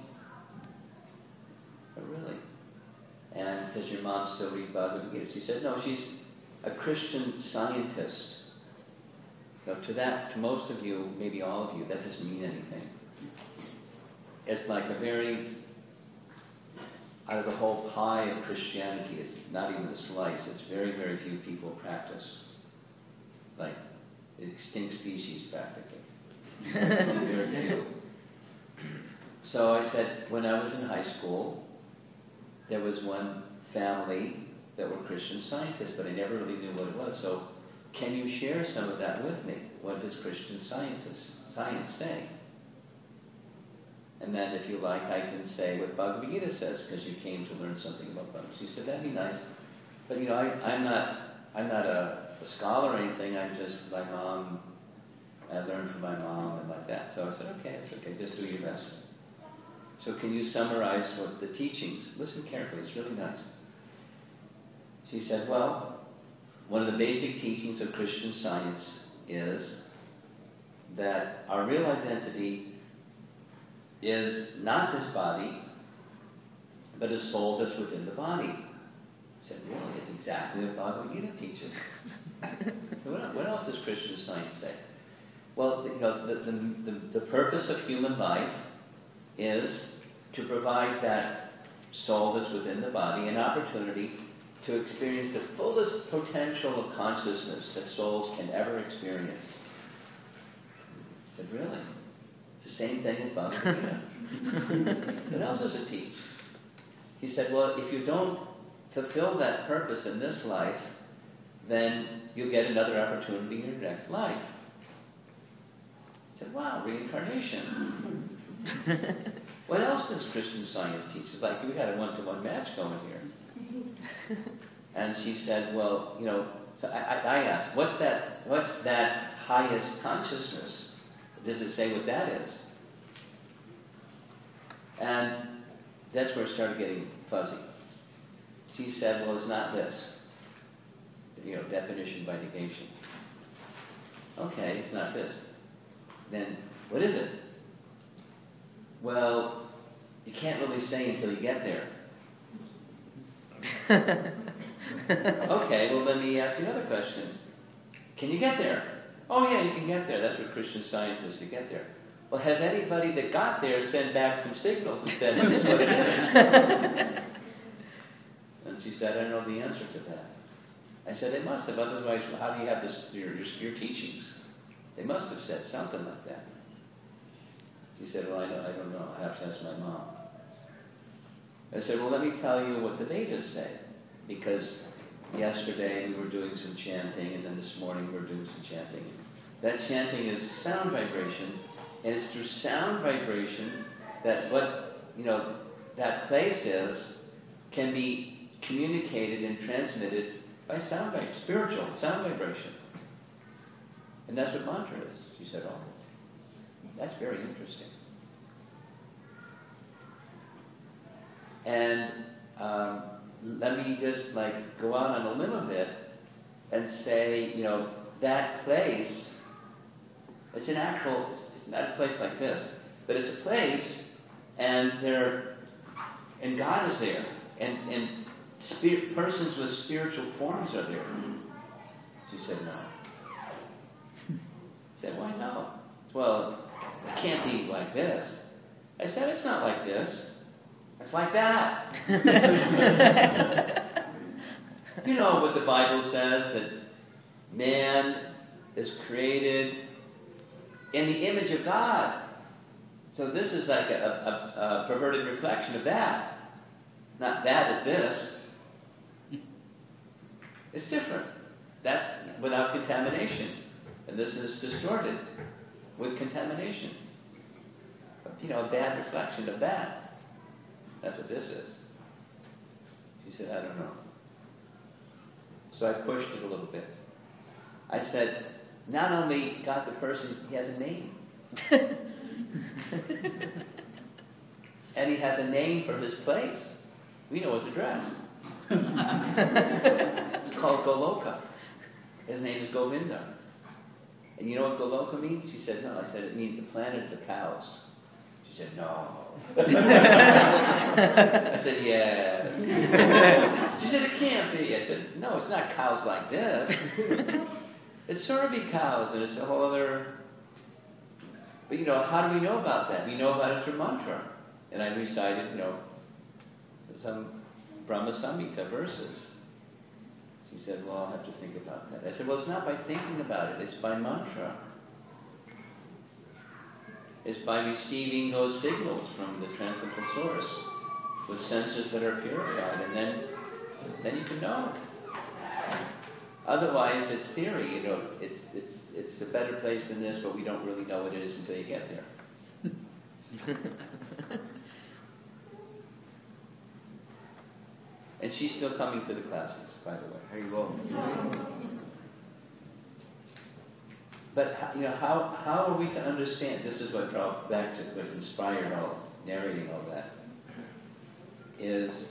But really? And does your mom still read Bhagavad Gita? She said, no, she's a Christian scientist. So to most of you, maybe all of you, that doesn't mean anything. It's like a very, out of the whole pie of Christianity, it's not even a slice. It's very, very few people practice. Like extinct species, practically. Very few. So I said, when I was in high school, there was one family that were Christian scientists, but I never really knew what it was. So can you share some of that with me? What does Christian science say? And then if you like, I can say what Bhagavad Gita says, because you came to learn something about Bhagavad Gita. She said, that'd be nice. But I'm not a scholar or anything. I'm just my mom. I learned from my mom and like that. So I said, okay, it's okay. Just do your best. So can you summarize what the teachings? Listen carefully. It's really nice. She said, well, one of the basic teachings of Christian science is that our real identity is not this body, but a soul that's within the body. I said, really? It's exactly what Bhagavad Gita teaches. What else does Christian science say? Well, the purpose of human life is to provide that soul that's within the body an opportunity to experience the fullest potential of consciousness that souls can ever experience. I said, really? It's the same thing as Bhagavad Gita. What else does it teach? He said, well, if you don't fulfill that purpose in this life, then you'll get another opportunity in your next life. I said, wow, reincarnation. What else does Christian science teach? It's like we had a one-to-one match going here. And she said, well, so I asked, what's that highest consciousness? Does it say what that is? And that's where it started getting fuzzy. She said, well, it's not this. Definition by negation. Okay, it's not this. Then, what is it? Well, you can't really say until you get there. Okay, well, let me ask you another question. Can you get there? Oh, yeah, you can get there. That's what Christian science is, to get there. Well, has anybody that got there sent back some signals and said, this is what it is? And she said, I don't know the answer to that. I said, they must have. Otherwise, how do you have your teachings? They must have said something like that. She said, well, I don't know. I have to ask my mom. I said, well, let me tell you what the Vedas say. Because yesterday we were doing some chanting, and then this morning we were doing some chanting. That chanting is sound vibration, and it's through sound vibration that that place is can be communicated and transmitted by sound vibration, spiritual sound vibration. And that's what mantra is. She said, oh, that's very interesting. And let me just go out on a limb a bit and say, that place, it's not a place like this, but it's a place, and God is there, and persons with spiritual forms are there. She said, no. I said, why no? Well, it can't be like this. I said, it's not like this. It's like that. You know what the Bible says, that man is created in the image of God. So this is like a perverted reflection of that. Not that is this. It's different. That's without contamination. And this is distorted with contamination. A bad reflection of that. That's what this is. She said, I don't know. So I pushed it a little bit. I said, not only God the person, he has a name. And he has a name for his place. We know his address. It's called Goloka. His name is Govinda. And you know what Goloka means? She said, no. I said, it means the planet of the cows. She said, no. I said, yes. She said, it can't be. I said, no, it's not cows like this. It's Surabhi cows, and it's a whole other... But, how do we know about that? We know about it through mantra. And I recited, some Brahma Samhita verses. She said, well, I'll have to think about that. I said, well, it's not by thinking about it. It's by mantra. It's by receiving those signals from the transcendental source with senses that are purified. And then you can know. Otherwise, it's theory. It's a better place than this, but we don't really know what it is until you get there. And she's still coming to the classes, by the way. There you go. But how are we to understand? This is what brought back to what inspired all narrating all that. Is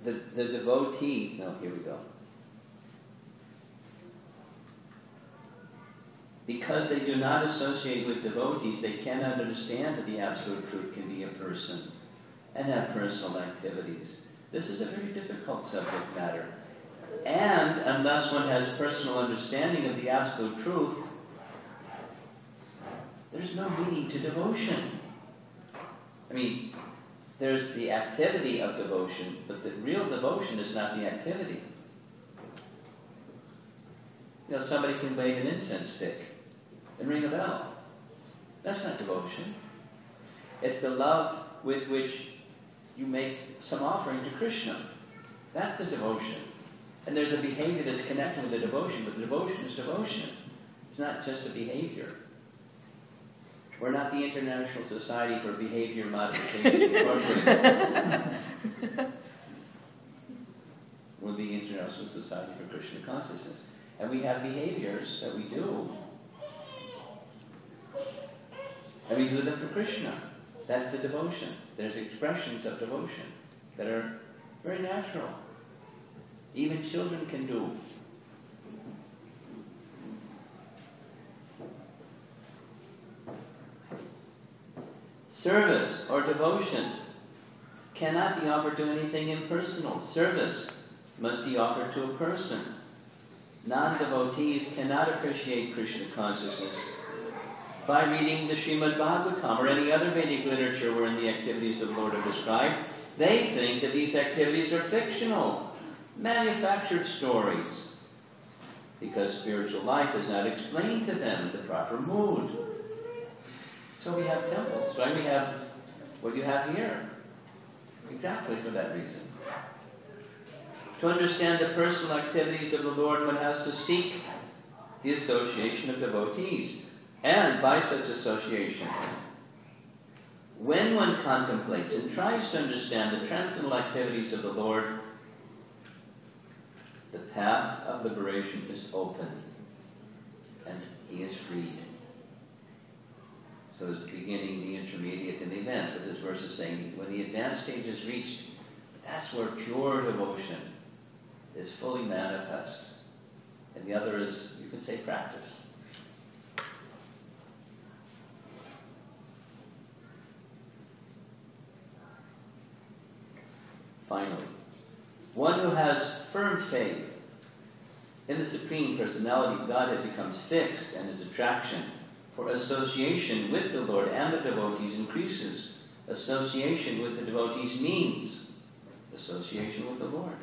the devotees? No, here we go. Because they do not associate with devotees, they cannot understand that the Absolute Truth can be a person and have personal activities. This is a very difficult subject matter. And unless one has personal understanding of the Absolute Truth, there's no meaning to devotion. I mean, there's the activity of devotion, but the real devotion is not the activity. Somebody can wave an incense stick and ring a bell. That's not devotion. It's the love with which you make some offering to Krishna. That's the devotion. And there's a behavior that's connected with the devotion, but the devotion is devotion. It's not just a behavior. We're not the International Society for Behavior Modification Incorporated. We're the International Society for Krishna Consciousness. And we have behaviors that we do. And we do them for Krishna. That's the devotion. There's expressions of devotion that are very natural. Even children can do. Service or devotion cannot be offered to anything impersonal. Service must be offered to a person. Non-devotees cannot appreciate Krishna consciousness by reading the Srimad Bhagavatam or any other Vedic literature wherein the activities of the Lord are described. They think that these activities are fictional, manufactured stories, because spiritual life is not explained to them in the proper mood. So we have temples, right? We have what you have here, exactly for that reason. To understand the personal activities of the Lord, one has to seek the association of devotees. And by such association, when one contemplates and tries to understand the transcendental activities of the Lord, the path of liberation is open and he is freed. So there's the beginning, the intermediate, and the event. But this verse is saying when the advanced stage is reached, that's where pure devotion is fully manifest. And the other is, you could say, practice. Finally, one who has firm faith in the Supreme Personality of Godhead becomes fixed, and his attraction for association with the Lord and the devotees increases. Association with the devotees means association with the Lord.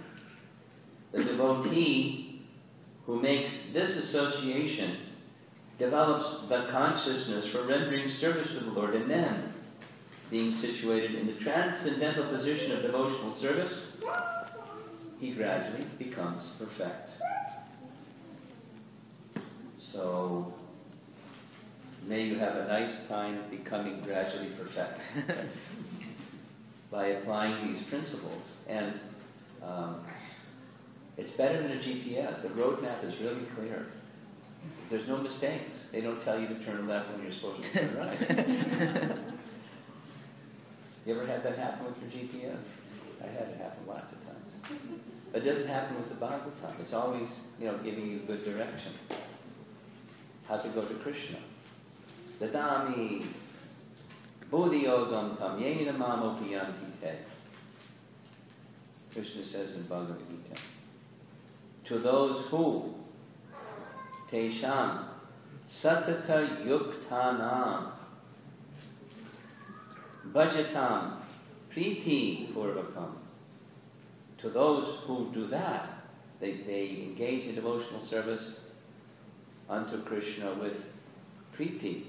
The devotee who makes this association develops the consciousness for rendering service to the Lord, and then, being situated in the transcendental position of devotional service, he gradually becomes perfect. So, may you have a nice time becoming gradually perfect by applying these principles. And it's better than a GPS. The roadmap is really clear. There's no mistakes. They don't tell you to turn left when you're supposed to turn right. You ever had that happen with your GPS? I had it happen lots of times. But it doesn't happen with the Bhagavatam. It's always, giving you good direction. How to go to Krishna. Dadami Bodhi Yogam Tam Yena Mamopiyanti Te. Krishna says in Bhagavad Gita, to those who Tesham Satata Yuktanam Bhajatam Priti Purvakam. To those who do that, they engage in devotional service unto Krishna with Priti.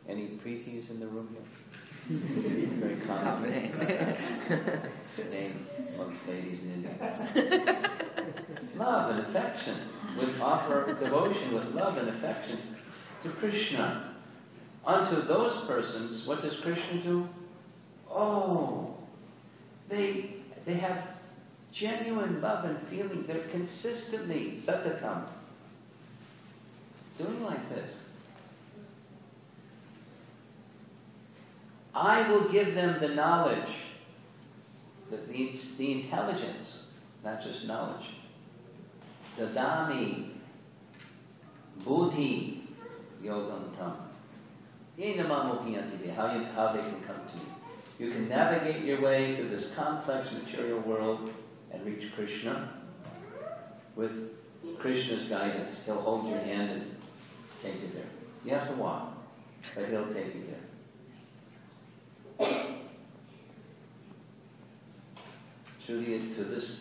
Any Pritis in the room here? Very common name amongst ladies in India. Love and affection. With offer devotion with love and affection to Krishna. Unto those persons, what does Krishna do? Oh, they have genuine love and feeling. They're consistently, satatam, doing like this. I will give them the knowledge, the intelligence, not just knowledge. Dadami buddhi yogam tam. How they can come to me. You can navigate your way through this complex material world and reach Krishna with Krishna's guidance. He'll hold your hand and take you there. You have to walk, but he'll take you there. Through this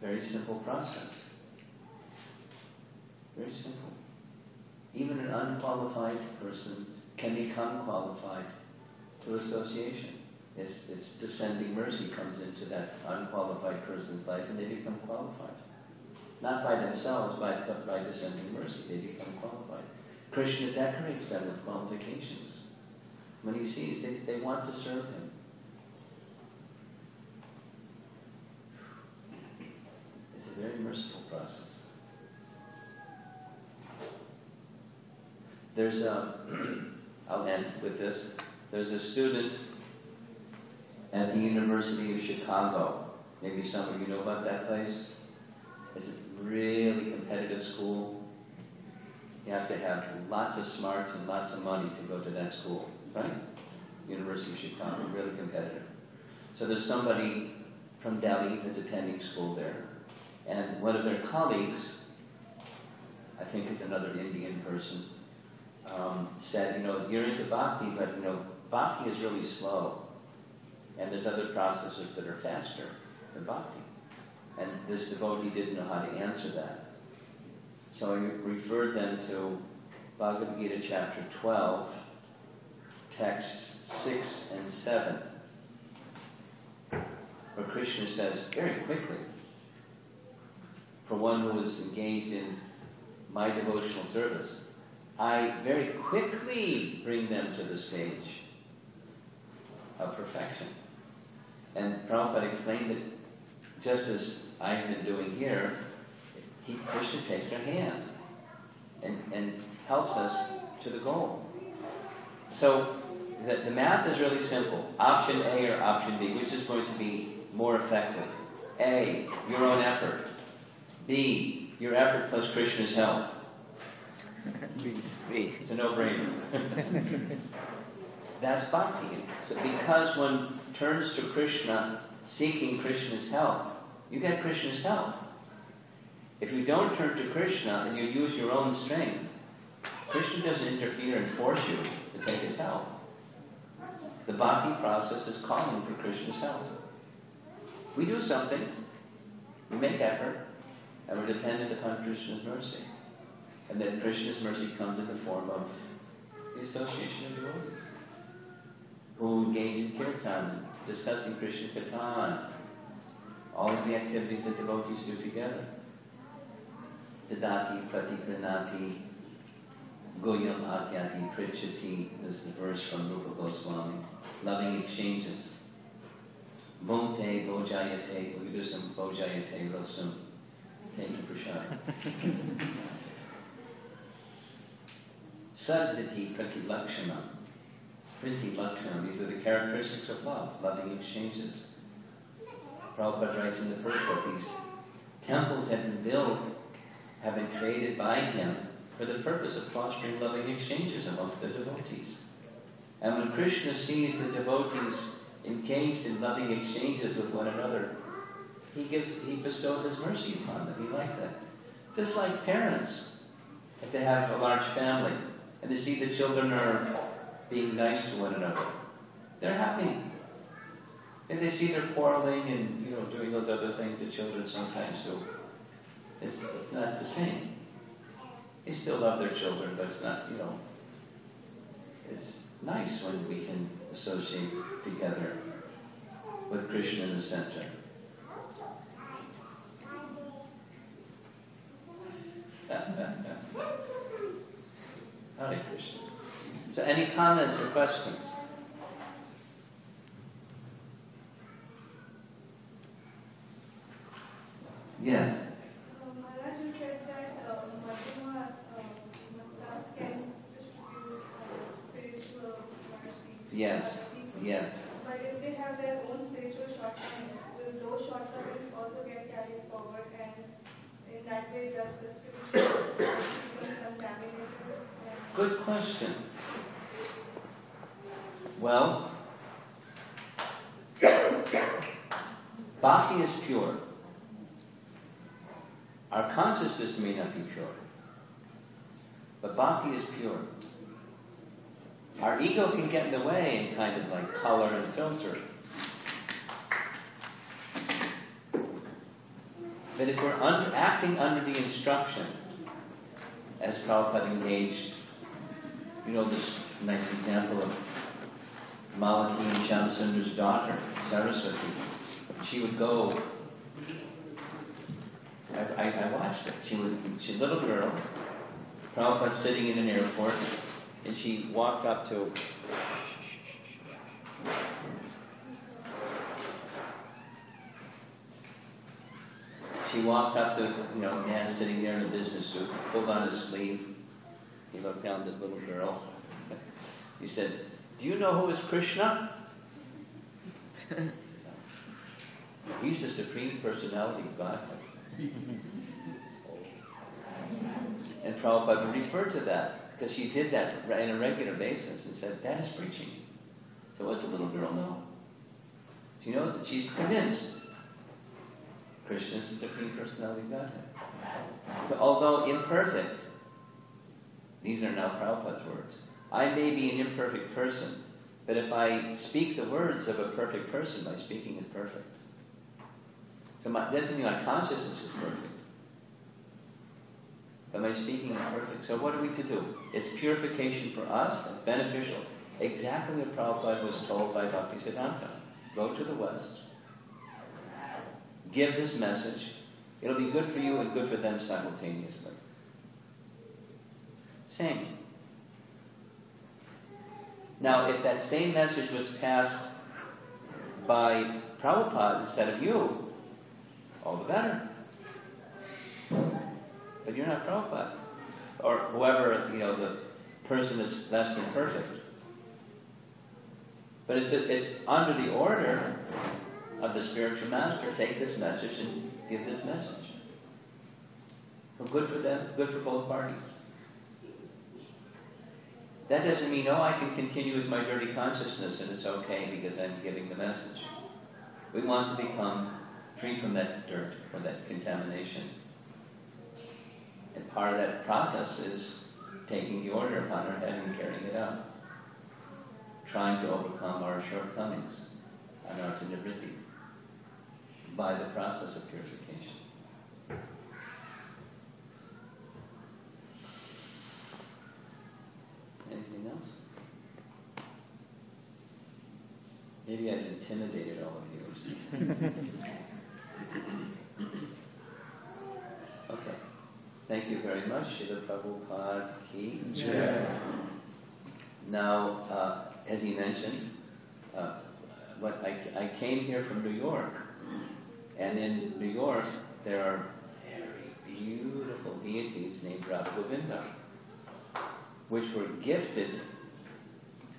very simple process. Very simple. Even an unqualified person can become qualified through association. It's descending mercy comes into that unqualified person's life and they become qualified. Not by themselves, but by descending mercy, they become qualified. Krishna decorates them with qualifications. When he sees, they want to serve him. It's a very merciful process. There's I'll end with this. There's a student at the University of Chicago. Maybe some of you know about that place. It's a really competitive school. You have to have lots of smarts and lots of money to go to that school, right? University of Chicago, really competitive. So there's somebody from Delhi that's attending school there. And one of their colleagues, I think it's another Indian person, said, you're into bhakti, but bhakti is really slow. And there's other processes that are faster than bhakti. And this devotee didn't know how to answer that. So he referred them to Bhagavad Gita chapter 12, texts 6 and 7, where Krishna says very quickly, for one who is engaged in my devotional service, I very quickly bring them to the stage of perfection. And Prabhupada explains it just as I've been doing here. Krishna takes our hand and helps us to the goal. So the math is really simple. Option A or option B, which is going to be more effective? A, your own effort. B, your effort plus Krishna's help. It's a no-brainer. That's bhakti. So because one turns to Krishna seeking Krishna's help, you get Krishna's help. If you don't turn to Krishna and you use your own strength, Krishna doesn't interfere and force you to take his help. The bhakti process is calling for Krishna's help. We do something, we make effort, and we're dependent upon Krishna's mercy. And then Krishna's mercy comes in the form of the association of devotees who engage in kirtan, discussing Krishna Katha, all of the activities that devotees do together. Dadati pratikranati goyam akyati prichati. This is a verse from Rupa Goswami. Loving exchanges. Bhunte bojayate udusam bojayate rosam. Take the prasad. Saddhiti pratilakshana. Pratilakshana, these are the characteristics of love, loving exchanges. Prabhupada writes in the purport, these temples have been built, have been created by him for the purpose of fostering loving exchanges amongst the devotees. And when Krishna sees the devotees engaged in loving exchanges with one another, he bestows his mercy upon them. He likes that. Just like parents, if they have a large family and they see the children are being nice to one another, they're happy. If they see they're quarreling and doing those other things that children sometimes do, it's not the same. They still love their children, but it's not, it's nice when we can associate together with Krishna in the center. Hare Krishna. So any comments or questions? Yes. Maharaj said that Madhyama Mattas can distribute spiritual mercy. Yes. Yes. But if they have their own spiritual shortcomings, will those shortcomings also get carried forward, and in that way does the spiritual mercy become contaminated? Good question. Well, bhakti is pure. Our consciousness may not be pure, but bhakti is pure. Our ego can get in the way and kind of like color and filter. But if we're acting under the instruction, as Prabhupada engaged, this nice example of Malati and Shamsundar's daughter, Saraswati. She would go, I watched it. She's a little girl, Prabhupada sitting in an airport, and she walked up to, a man sitting there in a business suit, pulled on his sleeve. He looked down at this little girl. He said, "Do you know who is Krishna?" He's the Supreme Personality of Godhead. And Prabhupada referred to that, because she did that on a regular basis, and said, that is preaching. So what's the little girl know? She knows that she's convinced Krishna is the Supreme Personality of Godhead. So although imperfect, these are now Prabhupada's words, I may be an imperfect person, but if I speak the words of a perfect person, my speaking is perfect. So doesn't mean my consciousness is perfect, but my speaking is perfect. So what are we to do? It's purification for us, it's beneficial. Exactly what Prabhupada was told by Bhaktisiddhanta. Go to the West, give this message, it'll be good for you and good for them simultaneously. Same. Now, if that same message was passed by Prabhupada instead of you, all the better. But you're not Prabhupada. Or whoever, the person that's less than perfect. But it's under the order of the spiritual master. Take this message and give this message. So good for them, good for both parties. That doesn't mean, I can continue with my dirty consciousness and it's okay because I'm giving the message. We want to become free from that dirt or that contamination. And part of that process is taking the order upon our head and carrying it out. Trying to overcome our shortcomings, anartha nivritti, by the process of purification. Anything else? Maybe I've intimidated all of you. Okay. Thank you very much. Srila Prabhupada ki jai. Now, as he mentioned, I came here from New York, and in New York there are very beautiful deities named Radha Govinda. which were gifted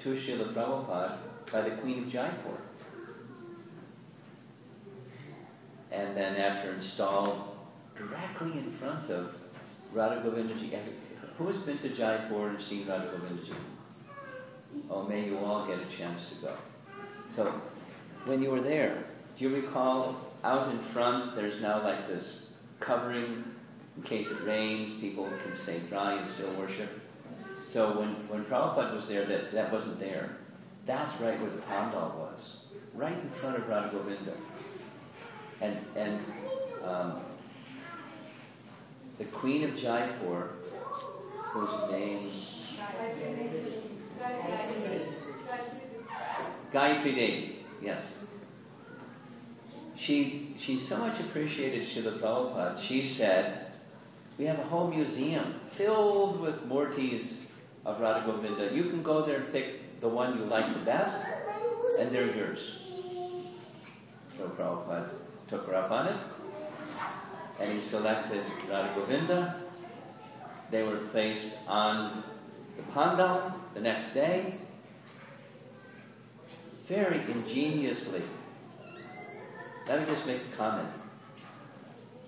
to Srila Prabhupada by the Queen of Jaipur. And then after installed directly in front of Radha Govindaji. Who has been to Jaipur and seen Radha Govindaji? Oh, may you all get a chance to go. So, when you were there, do you recall out in front there's now like this covering in case it rains, people can stay dry and still worship? So when Prabhupada was there, that wasn't there. That's right where the pandal was, right in front of Radha Govinda. And the Queen of Jaipur, whose name... Gayatri Devi, yes. She so much appreciated Srila Prabhupada, she said, we have a whole museum filled with murtis of Radha Govinda. You can go there and pick the one you like the best, and they're yours. So Prabhupada took her up on it, and he selected Radha Govinda. They were placed on the pandal the next day, very ingeniously. Let me just make a comment.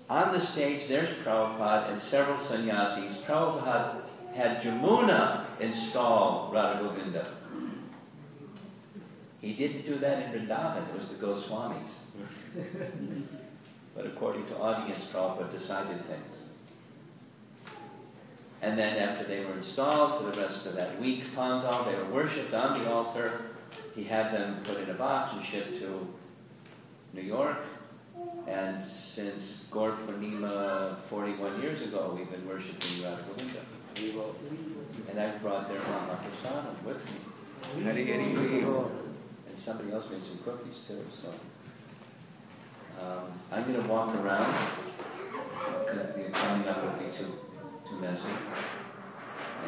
On the stage, there's Prabhupada and several sannyasis. Prabhupada had Jamuna install Radha Govinda. He didn't do that in Vrindavan, it was the Goswamis. But according to audience, Prabhupada decided things. And then after they were installed for the rest of that week's pandal, they were worshipped on the altar. He had them put in a box and shipped to New York. And since Gaur Purnima 41 years ago, we've been worshipping Radha Govinda. And I've brought their Mahaprasadam with me. And somebody else made some cookies too, so. I'm going to walk around, because the coming up would be too messy.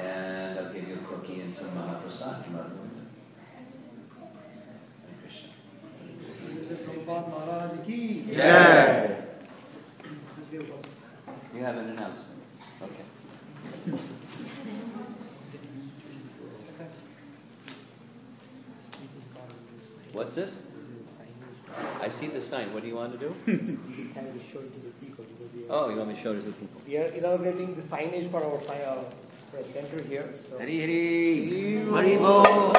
And I'll give you a cookie and some Mahaprasad from Radha Govinda. Hare Krishna. Maharaj ki Jai. You have an announcement. Okay. What's this? I see the sign. What do you want to do? Just kind of show it to the people. Oh, you want me to show it to the people? We are inaugurating the signage for our center here. So. Hari Hari. Hari Bol.